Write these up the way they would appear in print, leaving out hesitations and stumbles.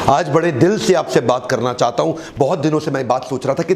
आज बड़े दिल से आपसे बात करना चाहता हूं। बहुत दिनों से मैं बात सोच रहा था कि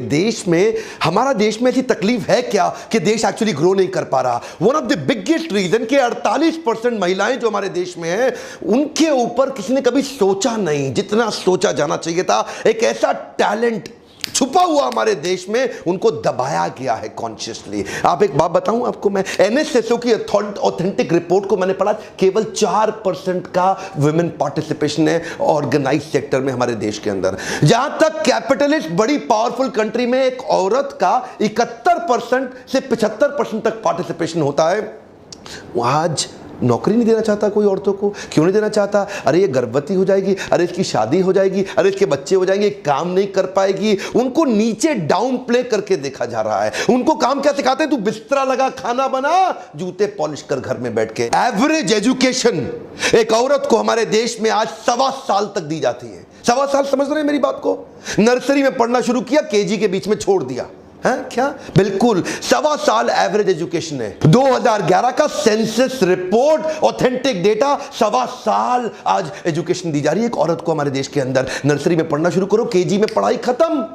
हमारा देश में ऐसी तकलीफ है क्या कि देश एक्चुअली ग्रो नहीं कर पा रहा। One of the biggest reason कि 48% महिलाएं जो हमारे देश में हैं, उनके ऊपर किसी ने कभी सोचा नहीं जितना सोचा जाना चाहिए था। एक ऐसा टैलेंट छुपा हुआ हमारे देश में, उनको दबाया गया है कॉन्शियसली। आप एक बात बताऊं आपको, मैं एनएसएसओ की ऑथेंटिक रिपोर्ट को मैंने पढ़ा, केवल 4% का वुमेन पार्टिसिपेशन है ऑर्गेनाइज सेक्टर में हमारे देश के अंदर। जहां तक कैपिटलिस्ट बड़ी पावरफुल कंट्री में एक औरत का 71% से 75% तक पार्टिसिपेशन होता है। आज नौकरी नहीं देना चाहता कोई औरतों को। क्यों नहीं देना चाहता? अरे ये गर्भवती हो जाएगी, अरे इसकी शादी हो जाएगी, अरे इसके बच्चे हो जाएंगे, काम नहीं कर पाएगी। उनको नीचे डाउन प्ले करके देखा जा रहा है। उनको काम क्या सिखाते हैं? तू बिस्तरा लगा, खाना बना, जूते पॉलिश कर घर में बैठ के। एवरेज एजुकेशन एक औरत को हमारे देश में आज 1.25 साल तक दी जाती है। 1.25 साल, समझ रहे हैं मेरी बात को? नर्सरी में पढ़ना शुरू किया, केजी के बीच में छोड़ दिया है क्या? बिल्कुल 1.25 साल एवरेज एजुकेशन है। 2011 का सेंसस रिपोर्ट, ऑथेंटिक डेटा, 1.25 साल आज एजुकेशन दी जा रही है एक औरत को हमारे देश के अंदर। नर्सरी में पढ़ना शुरू करो, केजी में पढ़ाई खत्म।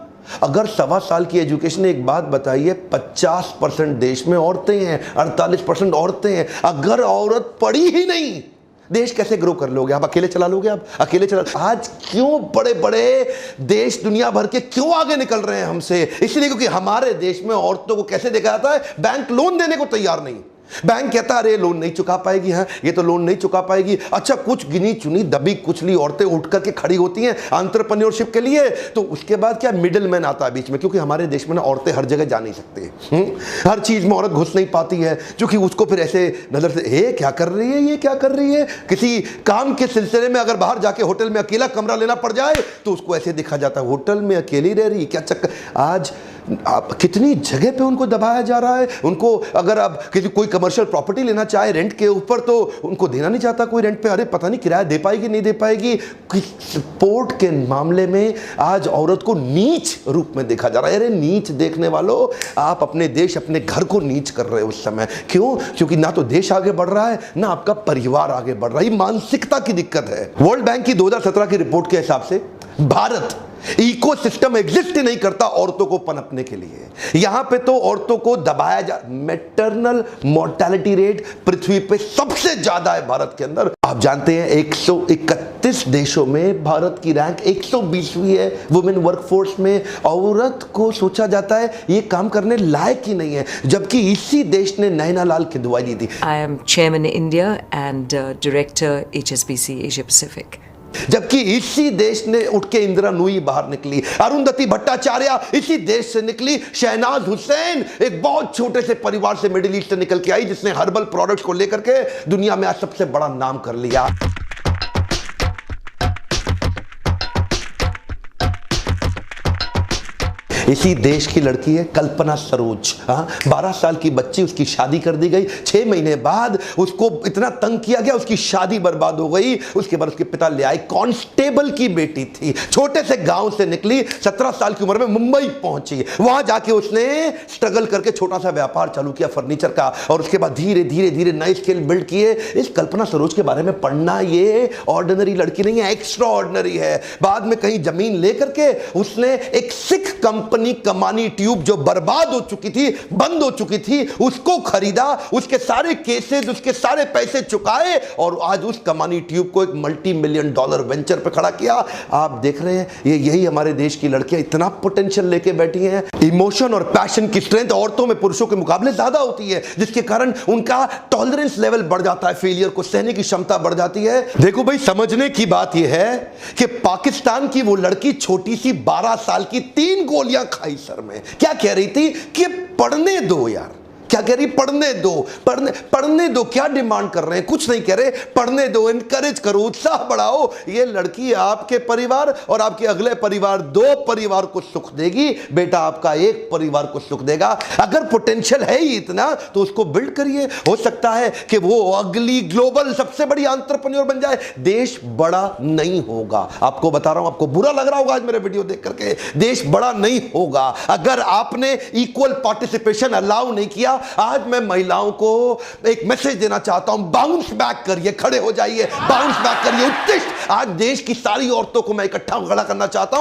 अगर 1.25 साल की एजुकेशन, एक बात बताइए, 50% देश में औरतें हैं, 48% औरतें हैं। अगर औरत पढ़ी ही नहीं, देश कैसे ग्रो कर लोगे? आप अकेले चला लोगे? आप अकेले चला। आज क्यों बड़े बड़े देश दुनिया भर के क्यों आगे निकल रहे हैं हमसे? इसलिए क्योंकि हमारे देश में औरतों को कैसे देखा जाता है? बैंक लोन देने को तैयार नहीं। बैंक कहता है अरे लोन नहीं चुका पाएगी, है ये तो लोन नहीं चुका पाएगी। अच्छा, कुछ गिनी चुनी दबी कुचली औरतें उठ करके खड़ी होती हैं एंटरप्रेन्योरशिप के लिए, तो उसके बाद क्या मिडिल मैन आता है बीच में। क्योंकि हमारे देश में ना औरतें हर जगह जा नहीं सकती, हर चीज में औरत घुस नहीं पाती है, क्योंकि उसको फिर ऐसे नजर से ये क्या कर रही है, ये क्या कर रही है। किसी काम के सिलसिले में अगर बाहर जाके होटल में अकेला कमरा लेना पड़ जाए तो उसको ऐसे दिखा जाता है, होटल में अकेली रह रही, क्या चक्कर। आज आप कितनी जगह पे उनको दबाया जा रहा है। उनको अगर आप किसी कोई कमर्शियल प्रॉपर्टी लेना चाहे रेंट के ऊपर, तो उनको देना नहीं चाहता कोई रेंट पे। अरे पता नहीं किराया दे पाएगी नहीं दे पाएगी। सपोर्ट के मामले में आज औरत को नीच रूप में देखा जा रहा है। अरे नीच देखने वालों, आप अपने देश, अपने घर को नीच कर रहे हो उस समय। क्यों? क्योंकि ना तो देश आगे बढ़ रहा है, ना आपका परिवार आगे बढ़ रहा है। मानसिकता की दिक्कत है। वर्ल्ड बैंक की 2017 की रिपोर्ट के हिसाब से भारत इकोसिस्टम एग्जिस्ट ही नहीं करता औरतों को पनपने के लिए। यहां पे तो औरतों को दबाया जा। मैटरनल मोर्टेलिटी रेट पृथ्वी पे सबसे ज्यादा है भारत के अंदर। आप जानते हैं 131 देशों में भारत की रैंक 120वीं है वुमेन वर्कफोर्स में। औरत को सोचा जाता है ये काम करने लायक ही नहीं है, जबकि इसी देश ने नैना लाल की दुआई दी थी। I am Chairman India and Director HSBC Asia Pacific. जबकि इसी देश ने उठ के इंदिरा नूई बाहर निकली, अरुंधति भट्टाचार्य इसी देश से निकली, शहनाज हुसैन एक बहुत छोटे से परिवार से मिडिल ईस्ट से निकल के आई, जिसने हर्बल प्रोडक्ट्स को लेकर के दुनिया में आज सबसे बड़ा नाम कर लिया। इसी देश की लड़की है कल्पना सरोज। 12 साल की बच्ची, उसकी शादी कर दी गई। 6 महीने बाद उसको इतना तंग किया गया, उसकी शादी बर्बाद हो गई। उसके बाद उसके पिता ले आए। कांस्टेबल की बेटी थी, छोटे से गांव से निकली, 17 साल की उम्र में मुंबई पहुंची। वहां जाके उसने स्ट्रगल करके छोटा सा व्यापार चालू किया फर्नीचर का, और उसके बाद धीरे धीरे धीरे नए स्किल बिल्ड किए। इस कल्पना सरोज के बारे में पढ़ना, ये ऑर्डिनरी लड़की नहीं है, एक्स्ट्रा ऑर्डिनरी है। बाद में कहीं जमीन लेकर के उसने एक सिख कंपनी कमानी ट्यूब जो बर्बाद हो चुकी थी, बंद हो चुकी थी, उसको खरीदा, उसके सारे केसेस, उसके सारे पैसे चुकाए, और आज उस कमानी ट्यूब को एक $multi-million वेंचर पे खड़ा किया। आप देख रहे हैं, ये यही हमारे देश की लड़कियां इतना पोटेंशियल लेके बैठी हैं। इमोशन और पैशन की स्ट्रेंथ औरतों में पुरुषों के मुकाबले ज्यादा होती है, जिसके कारण उनका टॉलरेंस लेवल बढ़ जाता है, फेलियर को सहने की क्षमता बढ़ जाती है। देखो भाई, समझने की बात यह है कि पाकिस्तान की वो लड़की छोटी सी 12 साल की 3 गोलियां खाई सर में। क्या कह रही थी कि पढ़ने दो यार, क्या कह रही? पढ़ने दो, पढ़ने दो। क्या डिमांड कर रहे हैं? कुछ नहीं कह रहे, पढ़ने दो, इनकरेज करो, उत्साह बढ़ाओ। ये लड़की आपके परिवार और आपके अगले परिवार, 2 परिवार को सुख देगी। बेटा आपका एक परिवार को सुख देगा। अगर पोटेंशियल है ही इतना तो उसको बिल्ड करिए। हो सकता है कि वो अगली ग्लोबल सबसे बड़ी एंटरप्रेन्योर बन जाए। देश बड़ा नहीं होगा, आपको बता रहा हूं। आपको बुरा लग रहा होगा आज मेरे वीडियो देख करके, देश बड़ा नहीं होगा अगर आपने इक्वल पार्टिसिपेशन अलाउ नहीं किया आज मैं महिलाओं को एक मैसेज देना चाहता हूं, बाउंस बैक करिए, खड़े हो जाइए, बाउंस बैक करिए, उत्कृष्ट। आज देश की सारी औरतों को मैं इकट्ठा खड़ा करना चाहता हूं।